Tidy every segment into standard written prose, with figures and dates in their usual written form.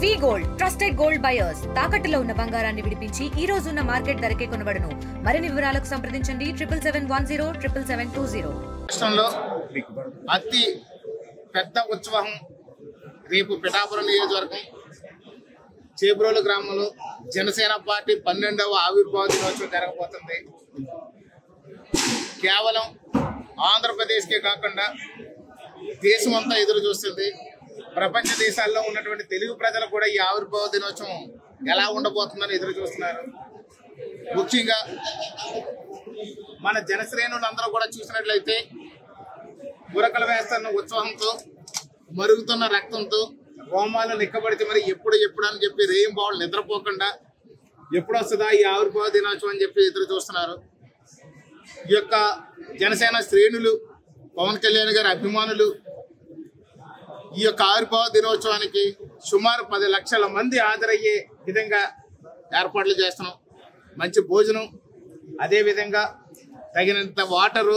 వి gold trusted gold buyers తాకట్టులో ఉన్న బంగారాన్ని విడిపించి ఈ రోజు ఉన్న మార్కెట్ ధరకే కొనబడును. మరిన్ని వివరాలకు సంప్రదించండి 7710 రాష్ట్రంలో అతి పెద్ద ఉత్సవం రేపు పిఠాపురం నియోజకవర్గం చేబ్రోలు గ్రామంలో జనసేన పార్టీ 12వ ఆవిర్భావ దినోత్సవం జరగబోతుంది. కేవలం ఆంధ్రప్రదేశ్కే కాకుండా దేశం అంతా ఎదురు చూస్తుంది. ప్రపంచ దేశాల్లో ఉన్నటువంటి తెలుగు ప్రజలు కూడా ఈ ఆవిర్భావ దినోత్సవం ఎలా ఉండబోతుందని ఎదురు చూస్తున్నారు. ముఖ్యంగా మన జనశ్రేణులందరూ కూడా చూసినట్లయితే గురకలు వేస్తున్న ఉత్సాహంతో, మరుగుతున్న రక్తంతో, రోమాలు నిక్కబడితే మరి ఎప్పుడు అని చెప్పి రేయం బావులు నిద్రపోకుండా ఎప్పుడు వస్తుందా ఈ ఆవిర్భావ దినోత్సవం అని చెప్పి ఎదురు చూస్తున్నారు. ఈ యొక్క జనసేన శ్రేణులు, పవన్ కళ్యాణ్ గారి అభిమానులు ఈ యొక్క ఆవిర్భావ దినోత్సవానికి సుమారు 10 లక్షల మంది హాజరయ్యే విధంగా ఏర్పాట్లు చేస్తున్నాం. మంచి భోజనం, అదేవిధంగా తగినంత వాటరు,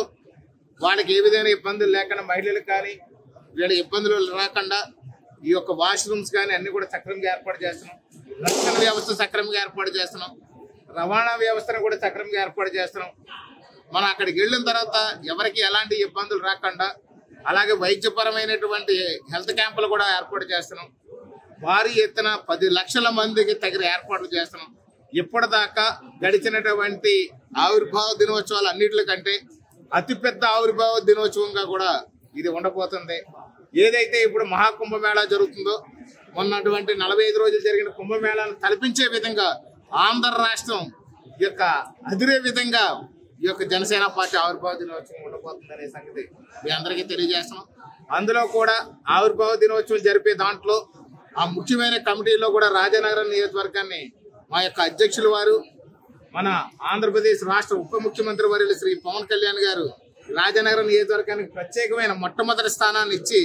వాళ్ళకి ఏ విధమైన ఇబ్బందులు లేకుండా మహిళలకు కానీ వీళ్ళ ఇబ్బందులు రాకుండా ఈ యొక్క వాష్రూమ్స్ కానీ అన్ని కూడా సక్రమంగా ఏర్పాటు చేస్తున్నాం. రక్షణ వ్యవస్థ సక్రమంగా ఏర్పాటు చేస్తున్నాం. రవాణా వ్యవస్థను కూడా సక్రమంగా ఏర్పాటు చేస్తున్నాం. మనం అక్కడికి వెళ్ళిన తర్వాత ఎవరికి ఎలాంటి ఇబ్బందులు రాకుండా, అలాగే వైద్యపరమైనటువంటి హెల్త్ క్యాంపులు కూడా ఏర్పాటు చేస్తున్నాం. భారీ ఎత్తున 10 లక్షల మందికి తగిన ఏర్పాట్లు చేస్తున్నాం. ఇప్పటిదాకా గడిచినటువంటి ఆవిర్భావ దినోత్సవాలు అన్నింటికంటే అతిపెద్ద ఆవిర్భావ దినోత్సవంగా కూడా ఇది ఉండబోతుంది. ఏదైతే ఇప్పుడు మహాకుంభమేళా జరుగుతుందో, మొన్నటువంటి 45 రోజులు జరిగిన కుంభమేళాను తలపించే విధంగా ఆంధ్ర రాష్ట్రం యొక్క అదిరే విధంగా ఈ యొక్క జనసేన పార్టీ ఆవిర్భావ దినోత్సవం ఉండబోతుంది అనే సంగతి మీ అందరికీ తెలియజేస్తున్నాం. అందులో కూడా ఆవిర్భావ దినోత్సవం జరిపే దాంట్లో ఆ ముఖ్యమైన కమిటీలో కూడా రాజానగరం నియోజకవర్గాన్ని మా యొక్క అధ్యక్షులు వారు, మన ఆంధ్రప్రదేశ్ రాష్ట్ర ఉప ముఖ్యమంత్రి వర్యులు శ్రీ పవన్ కళ్యాణ్ గారు రాజానగరం నియోజకవర్గానికి ప్రత్యేకమైన మొట్టమొదటి స్థానాన్ని ఇచ్చి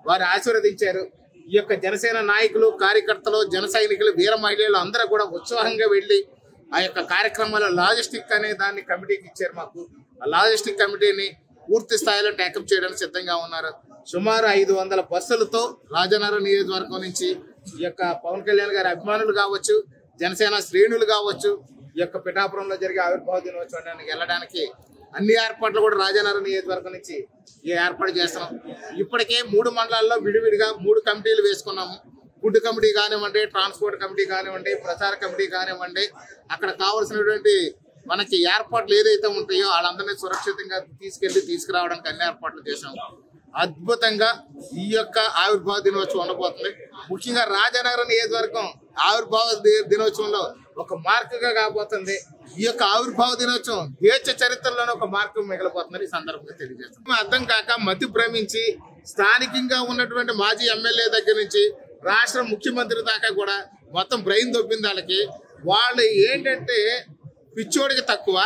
వారు ఆశీర్వదించారు. ఈ యొక్క జనసేన నాయకులు, కార్యకర్తలు, జన సైనికులు, వీర మహిళలు అందరూ కూడా ఉత్సాహంగా వెళ్లి ఆ యొక్క కార్యక్రమాల లాజిస్టిక్ అనే దాన్ని కమిటీకి ఇచ్చారు. మాకు ఆ లాజిస్టిక్ కమిటీని పూర్తి స్థాయిలో టేకప్ చేయడానికి సిద్ధంగా ఉన్నారు. సుమారు 500 బస్సులతో రాజానగరం నియోజకవర్గం నుంచి ఈ యొక్క పవన్ కళ్యాణ్ గారి అభిమానులు కావచ్చు, జనసేన శ్రేణులు కావచ్చు, ఈ యొక్క పిఠాపురంలో జరిగే ఆవిర్భావ దినోత్సవానికి వెళ్ళడానికి అన్ని ఏర్పాట్లు కూడా రాజానగరం నియోజకవర్గం నుంచి ఏర్పాటు చేస్తున్నాం. ఇప్పటికే 3 మండలాల్లో విడివిడిగా 3 కమిటీలు వేసుకున్నాము. ఫుడ్ కమిటీ కానివ్వండి, ట్రాన్స్పోర్ట్ కమిటీ కానివ్వండి, ప్రచార కమిటీ కానివ్వండి, అక్కడ కావాల్సినటువంటి మనకి ఏర్పాట్లు ఏదైతే ఉంటాయో వాళ్ళందరినీ సురక్షితంగా తీసుకురావడానికి అన్ని ఏర్పాట్లు చేశాం. అద్భుతంగా ఈ యొక్క ఆవిర్భావ దినోత్సవం ఉండబోతుంది. ముఖ్యంగా రాజానగరం నియోజకవర్గం ఆవిర్భావ దినోత్సవంలో ఒక మార్కుగా కాబోతుంది. ఈ యొక్క ఆవిర్భావ దినోత్సవం దేశ చరిత్రలోనే ఒక మార్కు మిగలబోతుందని ఈ సందర్భంగా తెలియజేస్తాం. అర్థం కాక మతి భ్రమించి స్థానికంగా ఉన్నటువంటి మాజీ ఎమ్మెల్యే దగ్గర నుంచి రాష్ట్ర ముఖ్యమంత్రి దాకా కూడా మొత్తం బ్రెయిన్ దొబ్బింది వాళ్ళకి. వాళ్ళు ఏంటంటే పిచ్చోడికి తక్కువ,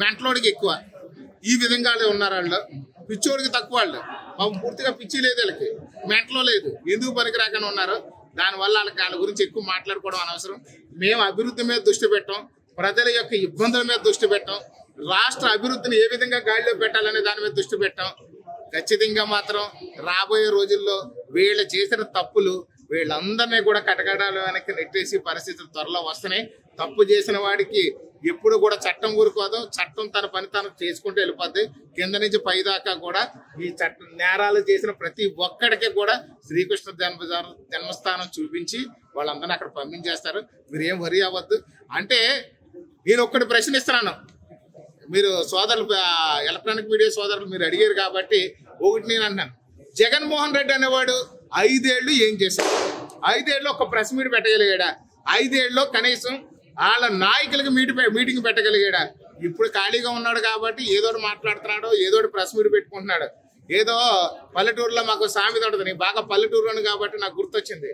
మెంటలోడికి ఎక్కువ, ఈ విధంగా ఉన్నారు. వాళ్ళు పిచ్చోడికి తక్కువ, వాళ్ళు పూర్తిగా పిచ్చి లేదు, వీళ్ళకి మెంటలో లేదు, ఎందుకు పనికి రాకుండా ఉన్నారు. దానివల్ల వాళ్ళ గురించి ఎక్కువ మాట్లాడుకోవడం అనవసరం. మేము అభివృద్ధి మీద దృష్టి పెట్టాం, ప్రజల యొక్క ఇబ్బందుల మీద దృష్టి పెట్టాం, రాష్ట్ర అభివృద్ధిని ఏ విధంగా గాడిలో పెట్టాలనే దాని మీద దృష్టి పెట్టాం. ఖచ్చితంగా మాత్రం రాబోయే రోజుల్లో వీళ్ళు చేసిన తప్పులు వీళ్ళందరినీ కూడా కటకటాల వెనక్కి నెట్టేసి పరిస్థితులు త్వరలో వస్తున్నాయి. తప్పు చేసిన వాడికి ఎప్పుడు కూడా చట్టం ఊరుకోదు, చట్టం తన పని తను చేసుకుంటూ వెళ్ళిపోద్ది. కింద నుంచి పై దాకా కూడా ఈ చట్టం నేరాలు చేసిన ప్రతి ఒక్కడికి కూడా శ్రీకృష్ణ జన్మస్థానం చూపించి వాళ్ళందరినీ అక్కడ పంపించేస్తారు. మీరేం వరి అవ్వద్దు. అంటే నేను ఒక్కటి ప్రశ్నిస్తున్నాను, మీరు సోదరులు, ఎలక్ట్రానిక్ మీడియా సోదరులు మీరు అడిగారు కాబట్టి ఒకటి నేను అంటాను. జగన్మోహన్ రెడ్డి అనేవాడు 5 ఏళ్ళు ఏం చేశాడు? 5 ఏళ్ళు ఒక ప్రెస్ మీట్ పెట్టగలిగాడా? 5 ఏళ్ళలో కనీసం వాళ్ళ నాయకులకి మీటింగ్ పెట్టగలిగాడా? ఇప్పుడు ఖాళీగా ఉన్నాడు కాబట్టి ఏదోటి మాట్లాడుతున్నాడు, ఏదోటి ప్రెస్ మీట్ పెట్టుకుంటున్నాడు. ఏదో పల్లెటూరులో మాకు సామెత ఉంటుంది, నేను బాగా పల్లెటూరులోను కాబట్టి నాకు గుర్తొచ్చింది.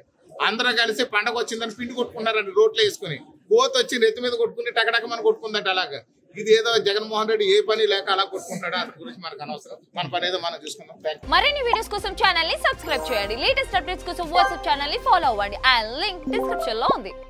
అందరూ కలిసి పండగ వచ్చిందని పిండి కొట్టుకున్నారండి రోడ్లు వేసుకుని. కోత వచ్చి నెత్తి మీద కొట్టుకుని టకటకమని కొట్టుకుందంట. అలాగా ఇది ఏదో జగన్మోహన్ రెడ్డి ఏ పని లేక అలా కొట్టుకుంటాడో అతని గురించి మనకు అనవసరం. మన పని ఏదో మనం చూసుకుందాం. మరిన్ని వీడియోస్ కోసం ఛానల్ ని సబ్స్క్రైబ్ చేయండి. లేటెస్ట్ అప్డేట్స్ కోసం వాట్సాప్ ఛానల్ ని ఫాలో అవ్వండి. ఆ లింక్ డిస్క్రిప్షన్ లో ఉంది.